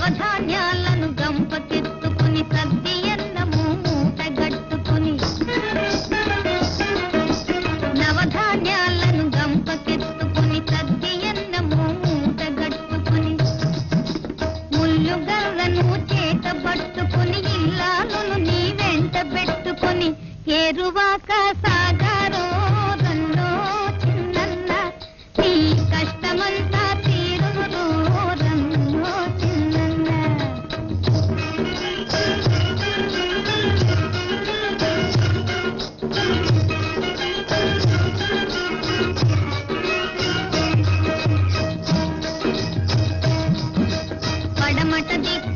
నవధాన్యాలను గంపకెత్తుకుని సద్ది అన్నము మూటగట్టుకుని నవధాన్యాలను గంపకెత్తుకుని సద్ది అన్నము మూటగట్టుకుని ముల్లు గర్రను చేతబట్టుకుని ఇల్లాలను నీ వెంట పెట్టుకుని ఏరువాక సాగారో రన్నో చిన్నన్న నీ కష్టమంతా తీరును రన్నో చిన్నన్న. పడమట దిక్కు